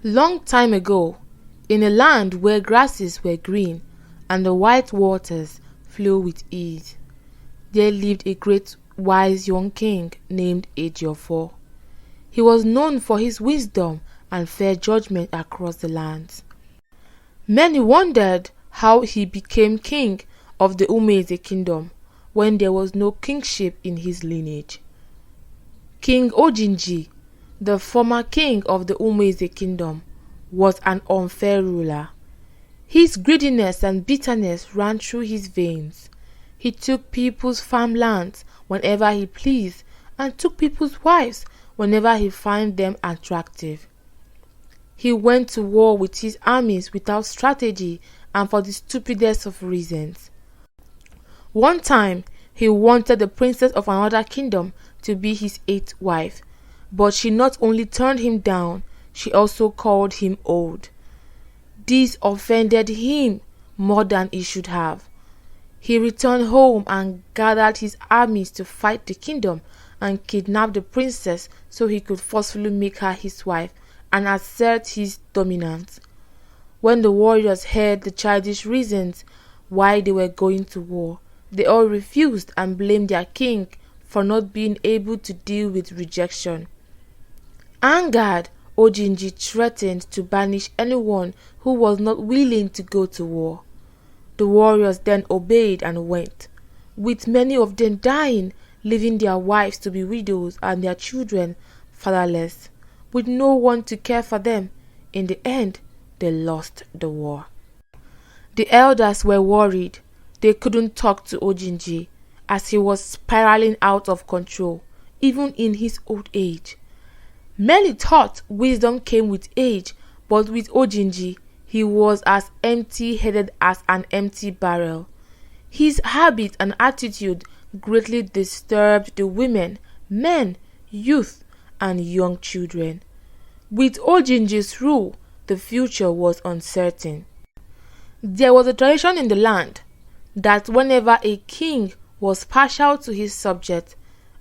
Long time ago, in a land where grasses were green and the white waters flow with ease, there lived a great wise young king named Ejiofor. He was known for his wisdom and fair judgment across the lands. Many wondered how he became king of the Umeze kingdom when there was no kingship in his lineage. King Ojinji, the former king of the Umeze kingdom, was an unfair ruler. His greediness and bitterness ran through his veins. He took people's farmlands whenever he pleased and took people's wives whenever he found them attractive. He went to war with his armies without strategy and for the stupidest of reasons. One time, he wanted the princess of another kingdom to be his eighth wife, but she not only turned him down, she also called him old. This offended him more than he should have. He returned home and gathered his armies to fight the kingdom and kidnap the princess so he could forcefully make her his wife and assert his dominance. When the warriors heard the childish reasons why they were going to war, they all refused and blamed their king for not being able to deal with rejection. Angered, Ojinji threatened to banish anyone who was not willing to go to war. The warriors then obeyed and went, with many of them dying, leaving their wives to be widows and their children fatherless, with no one to care for them. In the end, they lost the war. The elders were worried. They couldn't talk to Ojinji as he was spiraling out of control, even in his old age. Many thought wisdom came with age, but with Ojinji, he was as empty-headed as an empty barrel. His habit and attitude greatly disturbed the women, men, youth, and young children. With Ojinji's rule, the future was uncertain. There was a tradition in the land that whenever a king was partial to his subjects,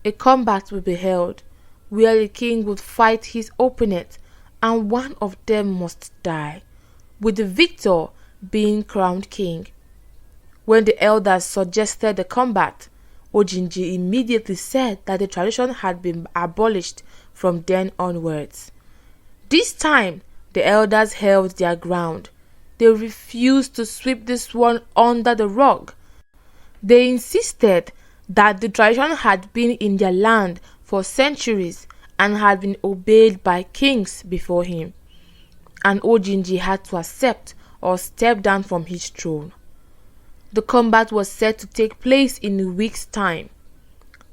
a combat would be held, where the king would fight his opponent and one of them must die, with the victor being crowned king. When the elders suggested the combat, Ojinji immediately said that the tradition had been abolished from then onwards. This time, the elders held their ground. They refused to sweep this one under the rug. They insisted that the tradition had been in their land for centuries and had been obeyed by kings before him, and Ojinji had to accept or step down from his throne. The combat was set to take place in a week's time.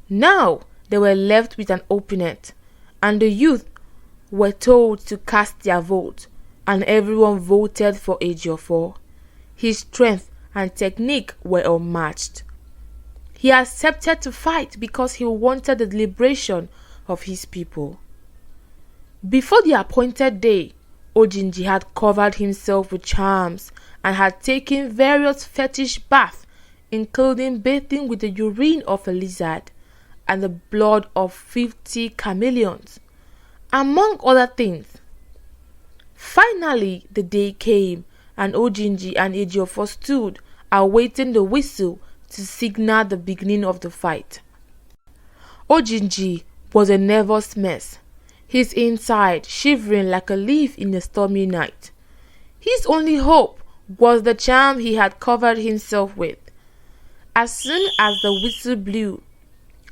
Now they were left with an opponent, and the youth were told to cast their vote, and everyone voted for Ejiofor. His strength and technique were unmatched. He accepted to fight because he wanted the liberation of his people. Before the appointed day, Ojinji had covered himself with charms and had taken various fetish baths, including bathing with the urine of a lizard and the blood of 50 chameleons, among other things. Finally, the day came, and Ojinji and Ejiofor stood, awaiting the whistle to signal the beginning of the fight. Ojinji was a nervous mess, his inside shivering like a leaf in a stormy night. His only hope was the charm he had covered himself with. As soon as the whistle blew,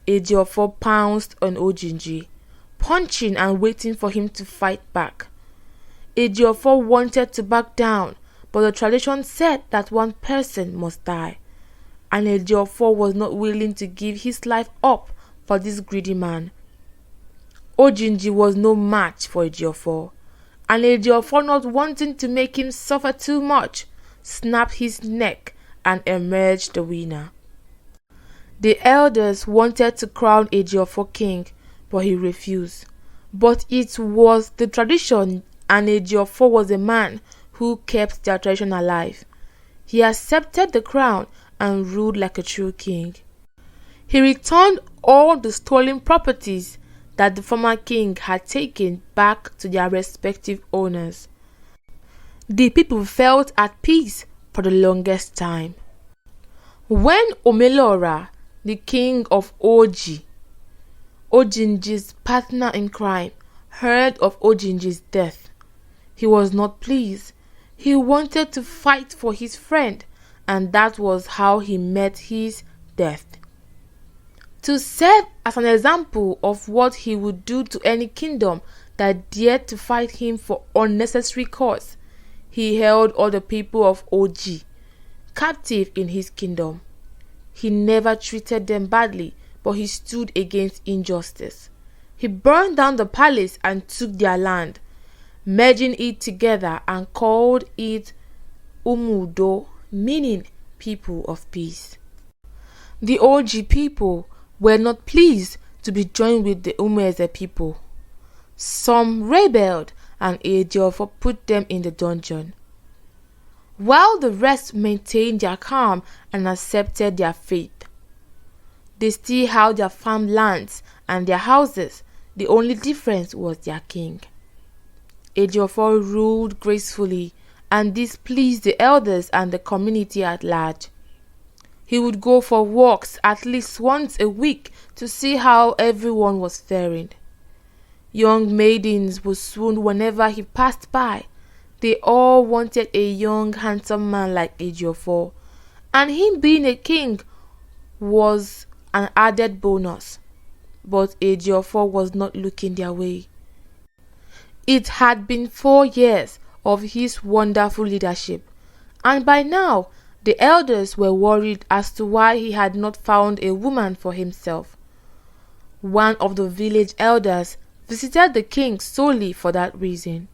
Ejiofor pounced on Ojinji, punching and waiting for him to fight back. Ejiofor wanted to back down, but the tradition said that one person must die, and Ejiofor was not willing to give his life up for this greedy man. Ojinji was no match for Ejiofor, and Ejiofor, not wanting to make him suffer too much, snapped his neck and emerged the winner. The elders wanted to crown Ejiofor king, but he refused. But it was the tradition, and Ejiofor was a man who kept their tradition alive. He accepted the crown and ruled like a true king. He returned all the stolen properties, that the former king had taken back to their respective owners. The people felt at peace for the longest time. When Omelora, the king of Ojinji's partner in crime, heard of Ojinji's death, he was not pleased. He wanted to fight for his friend, and that was how he met his death. To serve as an example of what he would do to any kingdom that dared to fight him for unnecessary cause, he held all the people of Oji captive in his kingdom. He never treated them badly, but he stood against injustice. He burned down the palace and took their land, merging it together, and called it Umudo, meaning people of peace. The Oji people were not pleased to be joined with the Umeze people. Some rebelled, and Ejiofor put them in the dungeon, while the rest maintained their calm and accepted their fate. They still held their farmlands and their houses. The only difference was their king. Ejiofor ruled gracefully, and this pleased the elders and the community at large. He would go for walks at least once a week to see how everyone was faring. Young maidens would swoon whenever he passed by. They all wanted a young, handsome man like Ejiofor, and him being a king was an added bonus. But Ejiofor was not looking their way. It had been 4 years of his wonderful leadership, and by now the elders were worried as to why he had not found a woman for himself. One of the village elders visited the king solely for that reason.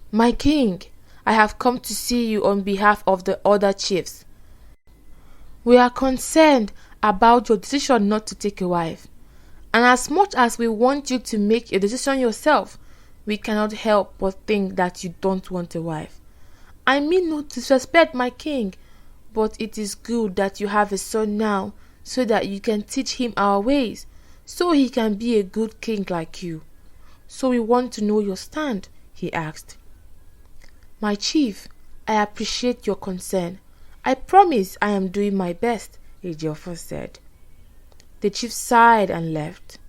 "My king, I have come to see you on behalf of the other chiefs. We are concerned about your decision not to take a wife, and as much as we want you to make a decision yourself, we cannot help but think that you don't want a wife. I mean no disrespect, my king, but it is good that you have a son now, so that you can teach him our ways, so he can be a good king like you. So we want to know your stand," he asked. "My chief, I appreciate your concern. I promise I am doing my best," Ejiofor said. The chief sighed and left.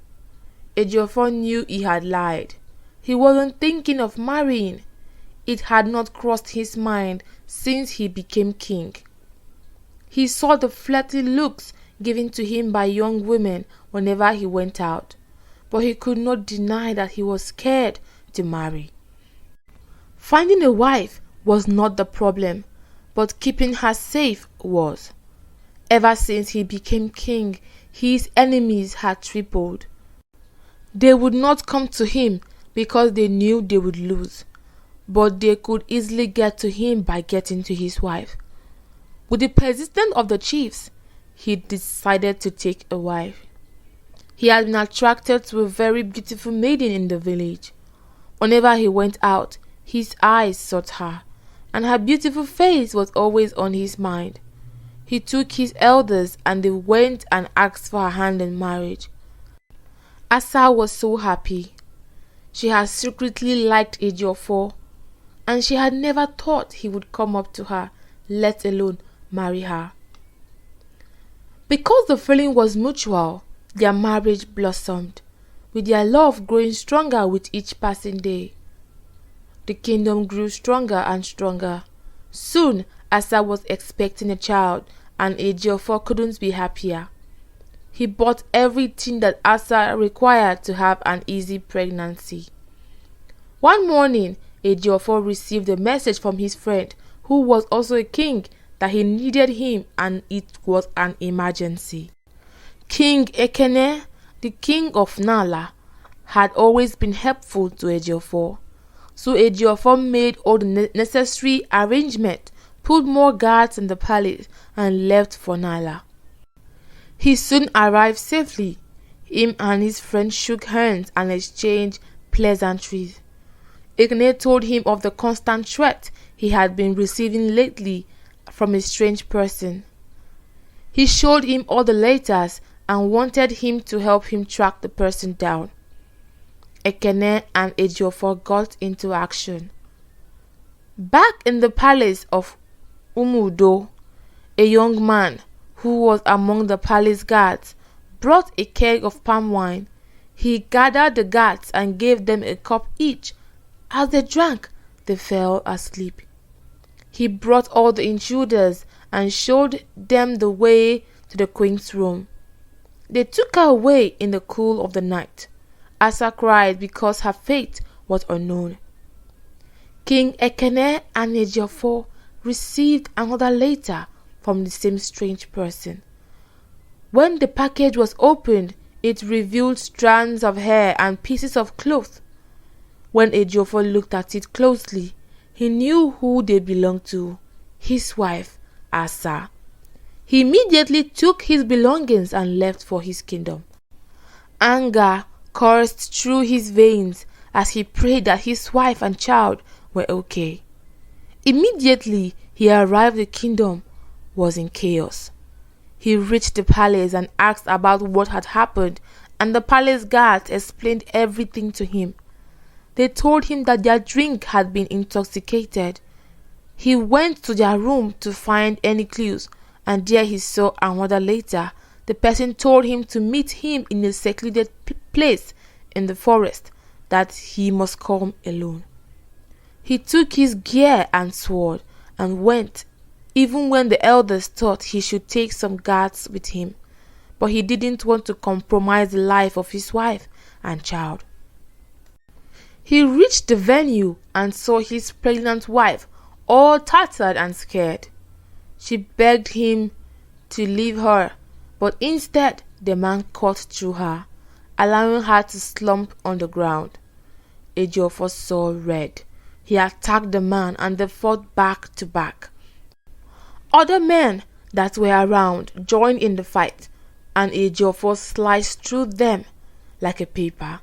Ejiofor knew he had lied. He wasn't thinking of marrying. It had not crossed his mind since he became king. He saw the flirty looks given to him by young women whenever he went out, but he could not deny that he was scared to marry. Finding a wife was not the problem, but keeping her safe was. Ever since he became king, his enemies had tripled. They would not come to him because they knew they would lose, but they could easily get to him by getting to his wife. With the persistence of the chiefs, he decided to take a wife. He had been attracted to a very beautiful maiden in the village. Whenever he went out, his eyes sought her, and her beautiful face was always on his mind. He took his elders, and they went and asked for her hand in marriage. Asa was so happy. She had secretly liked Ejiofor, and she had never thought he would come up to her, let alone marry her. Because the feeling was mutual, their marriage blossomed, with their love growing stronger with each passing day. The kingdom grew stronger and stronger. Soon, Asa was expecting a child, and Ejiofor couldn't be happier. He bought everything that Asa required to have an easy pregnancy. One morning, Ejiofor received a message from his friend, who was also a king, that he needed him and it was an emergency. King Ekene, the king of Nala, had always been helpful to Ejiofor. So Ejiofor made all the necessary arrangements, put more guards in the palace, and left for Nala. He soon arrived safely. Him and his friend shook hands and exchanged pleasantries. Ekene told him of the constant threat he had been receiving lately from a strange person. He showed him all the letters and wanted him to help him track the person down. Ekene and Ejiofor got into action. Back in the palace of Umudo, a young man who was among the palace guards brought a keg of palm wine. He gathered the guards and gave them a cup each. As they drank, they fell asleep. He brought all the intruders and showed them the way to the queen's room. They took her away in the cool of the night. Asa cried because her fate was unknown. King Ekene and Ejiofor received another letter from the same strange person. When the package was opened, it revealed strands of hair and pieces of cloth. When Ejiofor looked at it closely, he knew who they belonged to, his wife, Asa. He immediately took his belongings and left for his kingdom. Anger coursed through his veins as he prayed that his wife and child were okay. Immediately he arrived, the kingdom was in chaos. He reached the palace and asked about what had happened, and the palace guards explained everything to him. They told him that their drink had been intoxicated. He went to their room to find any clues, and there he saw another letter. The person told him to meet him in a secluded place in the forest, that he must come alone. He took his gear and sword and went, even when the elders thought he should take some guards with him. But he didn't want to compromise the life of his wife and child. He reached the venue and saw his pregnant wife, all tattered and scared. She begged him to leave her, but instead the man cut through her, allowing her to slump on the ground. Ejiofor saw red. He attacked the man and they fought back to back. Other men that were around joined in the fight, and Ejiofor sliced through them like a paper.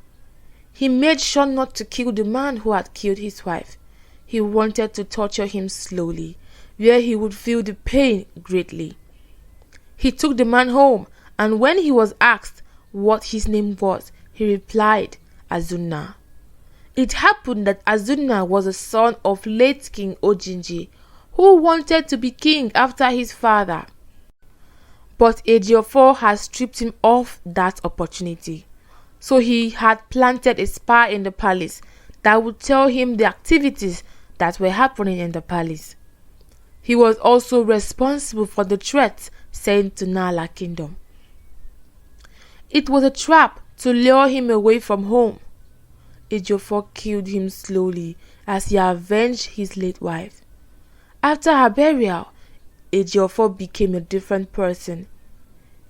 He made sure not to kill the man who had killed his wife. He wanted to torture him slowly, where he would feel the pain greatly. He took the man home, and when he was asked what his name was, he replied, Azunna. It happened that Azunna was a son of late King Ojinji, who wanted to be king after his father. But Ejiofor had stripped him of that opportunity. So he had planted a spy in the palace that would tell him the activities that were happening in the palace. He was also responsible for the threats sent to Nala Kingdom. It was a trap to lure him away from home. Ejiofor killed him slowly as he avenged his late wife. After her burial, Ejiofor became a different person.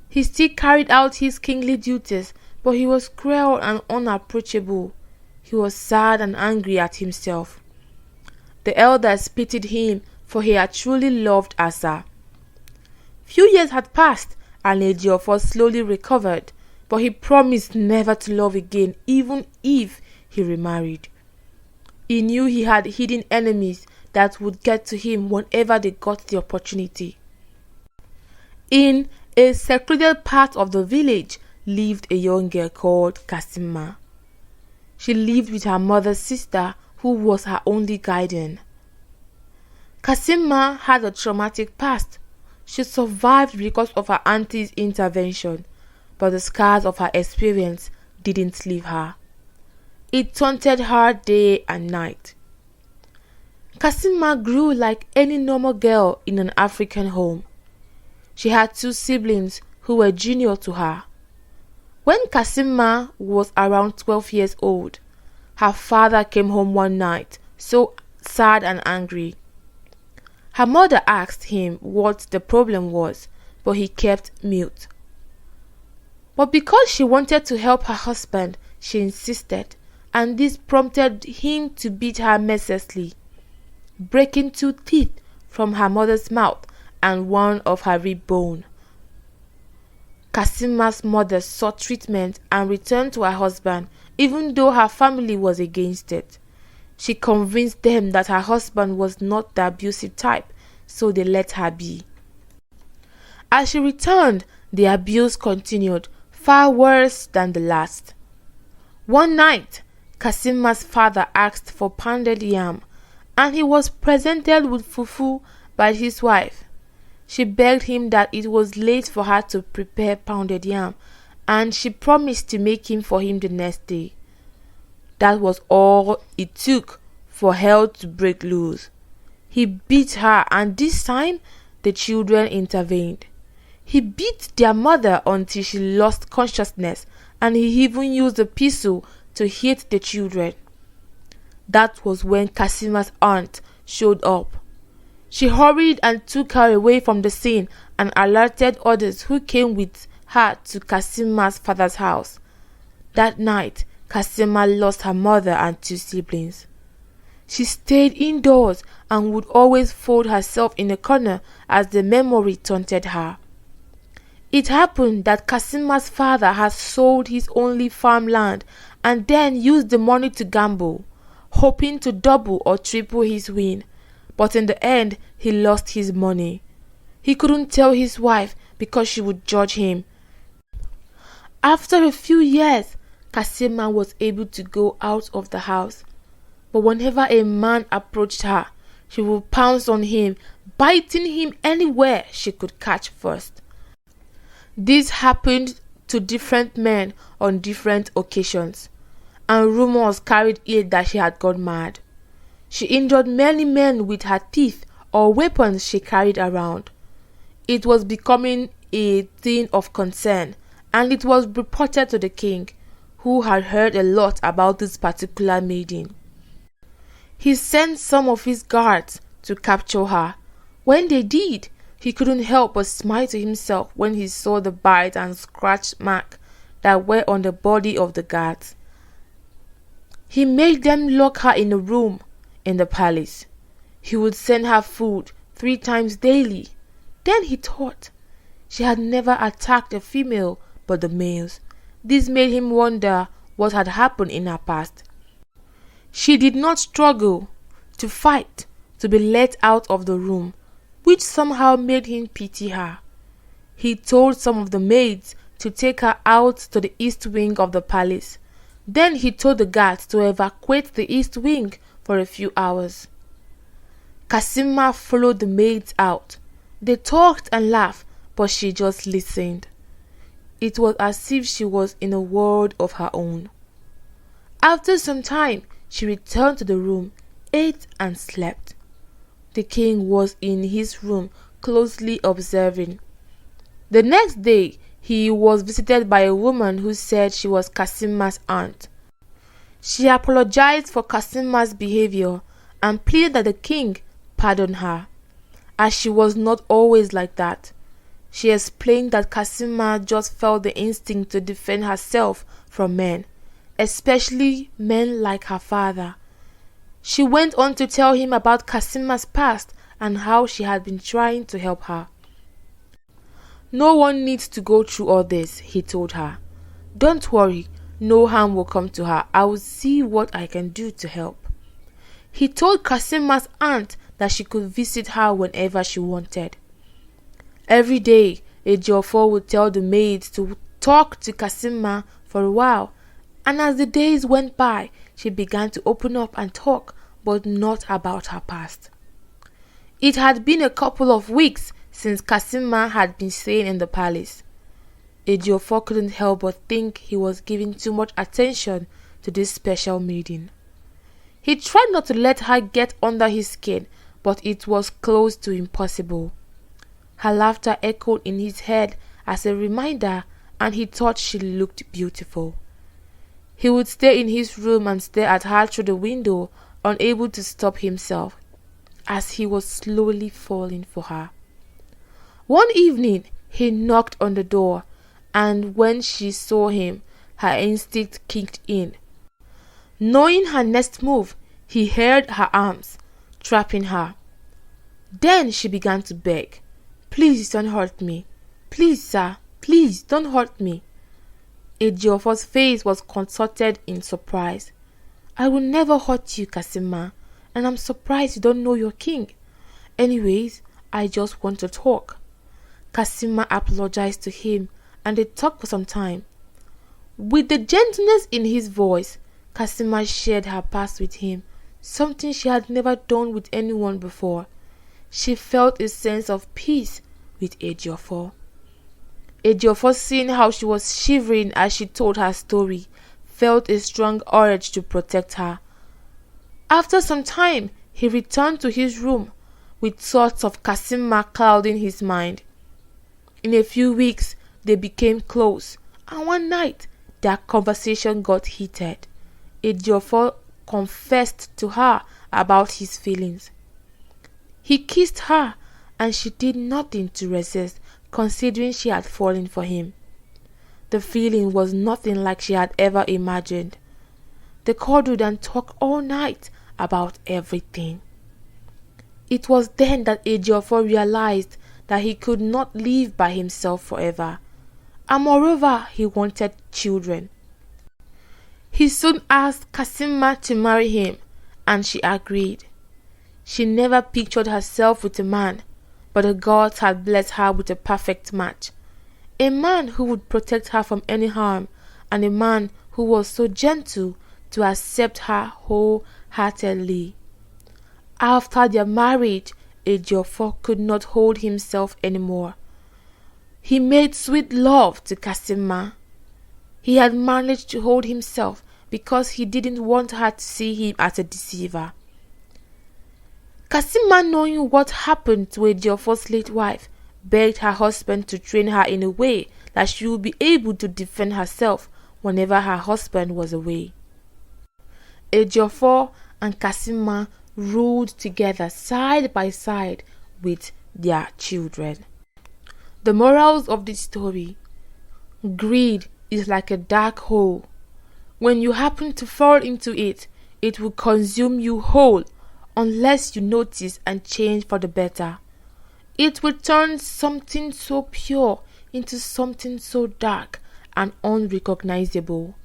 He still carried out his kingly duties, but he was cruel and unapproachable. He was sad and angry at himself. The elders pitied him, for he had truly loved Asa. Few years had passed, and Ejiofor slowly recovered, but he promised never to love again, even if he remarried. He knew he had hidden enemies that would get to him whenever they got the opportunity. In a secluded part of the village lived a young girl called Kasima. She lived with her mother's sister, who was her only guardian. Kasima had a traumatic past. She survived because of her auntie's intervention, but the scars of her experience didn't leave her. It taunted her day and night. Kasima grew like any normal girl in an African home. She had two siblings who were junior to her. When Kasima was around 12 years old, her father came home one night, so sad and angry. Her mother asked him what the problem was, but he kept mute. But because she wanted to help her husband, she insisted, and this prompted him to beat her mercilessly, breaking 2 teeth from her mother's mouth and one of her rib bone. Kasima's mother sought treatment and returned to her husband, even though her family was against it. She convinced them that her husband was not the abusive type, so they let her be. As she returned, the abuse continued, far worse than the last. One night, Kasima's father asked for pounded yam, and he was presented with fufu by his wife. She begged him that it was late for her to prepare pounded yam, and she promised to make him for him the next day. That was all it took for hell to break loose. He beat her, and this time the children intervened. He beat their mother until she lost consciousness, and he even used a pistol to hit the children. That was when Kasima's aunt showed up. She hurried and took her away from the scene and alerted others who came with her to Kasima's father's house. That night, Kasima lost her mother and 2 siblings. She stayed indoors and would always fold herself in a corner as the memory taunted her. It happened that Kasima's father had sold his only farmland and then used the money to gamble, hoping to double or triple his win. But in the end, he lost his money. He couldn't tell his wife because she would judge him. After a few years, Kasima was able to go out of the house. But whenever a man approached her, she would pounce on him, biting him anywhere she could catch first. This happened to different men on different occasions, and rumors carried it that she had gone mad. She injured many men with her teeth or weapons she carried around. It was becoming a thing of concern, and it was reported to the king, who had heard a lot about this particular maiden. He sent some of his guards to capture her. When they did, he couldn't help but smile to himself when he saw the bite and scratch mark that were on the body of the guards. He made them lock her in a room in the palace. He would send her food 3 times daily. Then he thought she had never attacked a female but the males. This made him wonder what had happened in her past. She did not struggle to fight to be let out of the room, which somehow made him pity her. He told some of the maids to take her out to the east wing of the palace. Then he told the guards to evacuate the east wing for a few hours. Kasima followed the maids out. They talked and laughed, but she just listened. It was as if she was in a world of her own. After some time, she returned to the room, ate and slept. The king was in his room, closely observing. The next day, he was visited by a woman who said she was Kasima's aunt. She apologized for Kasima's behavior and pleaded that the king pardon her, as she was not always like that. She explained that Kasima just felt the instinct to defend herself from men, especially men like her father. She went on to tell him about Kasima's past and how she had been trying to help her. No one needs to go through all this, he told her. Don't worry, no harm will come to her. I will see what I can do to help. He told Kasima's aunt that she could visit her whenever she wanted. Every day, Ejiofor would tell the maids to talk to Kasima for a while, and as the days went by, she began to open up and talk, but not about her past. It had been a couple of weeks since Kasima had been staying in the palace. Ejiofor couldn't help but think he was giving too much attention to this special maiden. He tried not to let her get under his skin, but it was close to impossible. Her laughter echoed in his head as a reminder, and he thought she looked beautiful. He would stay in his room and stare at her through the window, unable to stop himself, as he was slowly falling for her. One evening, he knocked on the door, and when she saw him, her instinct kicked in. Knowing her next move, he held her arms, trapping her. Then she began to beg, "Please don't hurt me. Please, sir, please don't hurt me." Ejiofor's face was contorted in surprise. "I will never hurt you, Kasima, and I'm surprised you don't know your king. Anyways, I just want to talk." Kasima apologized to him, and they talked for some time. With the gentleness in his voice, Kasima shared her past with him, something she had never done with anyone before. She felt a sense of peace with Ejiofor. Ejiofor, seeing how she was shivering as she told her story, felt a strong urge to protect her. After some time, he returned to his room with thoughts of Kasima clouding his mind. In a few weeks, they became close, and one night, their conversation got heated. Ejiofor confessed to her about his feelings. He kissed her, and she did nothing to resist, considering she had fallen for him. The feeling was nothing like she had ever imagined. They cuddled and talked all night about everything. It was then that Ejiofor realized that he could not live by himself forever, and moreover, he wanted children. He soon asked Kasima to marry him, and she agreed. She never pictured herself with a man, but the gods had blessed her with a perfect match. A man who would protect her from any harm, and a man who was so gentle to accept her wholeheartedly. After their marriage, Ejiofor could not hold himself anymore. He made sweet love to Kasima. He had managed to hold himself because he didn't want her to see him as a deceiver. Kasima, knowing what happened to Ejiofor's late wife, begged her husband to train her in a way that she would be able to defend herself whenever her husband was away. Ejiofor and Kasima ruled together side by side with their children. The morals of this story: greed is like a dark hole. When you happen to fall into it, it will consume you whole unless you notice and change for the better. It will turn something so pure into something so dark and unrecognizable.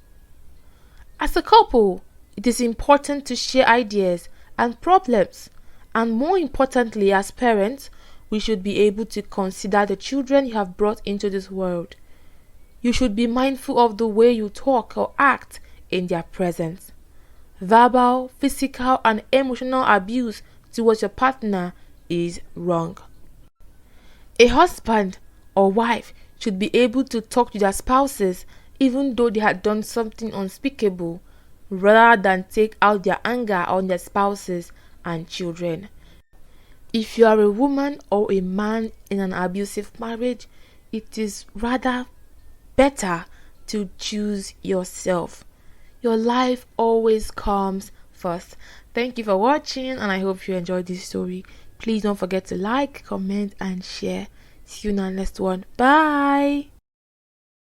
As a couple, it is important to share ideas and problems, and more importantly, as parents, we should be able to consider the children you have brought into this world. You should be mindful of the way you talk or act in their presence. Verbal, physical, and emotional abuse towards your partner is wrong. A husband or wife should be able to talk to their spouses even though they had done something unspeakable, rather than take out their anger on their spouses and children. If you are a woman or a man in an abusive marriage, it is rather better to choose yourself. Your life always comes first. Thank you for watching, and I hope you enjoyed this story. Please don't forget to like, comment, and share. See you in the next one. Bye.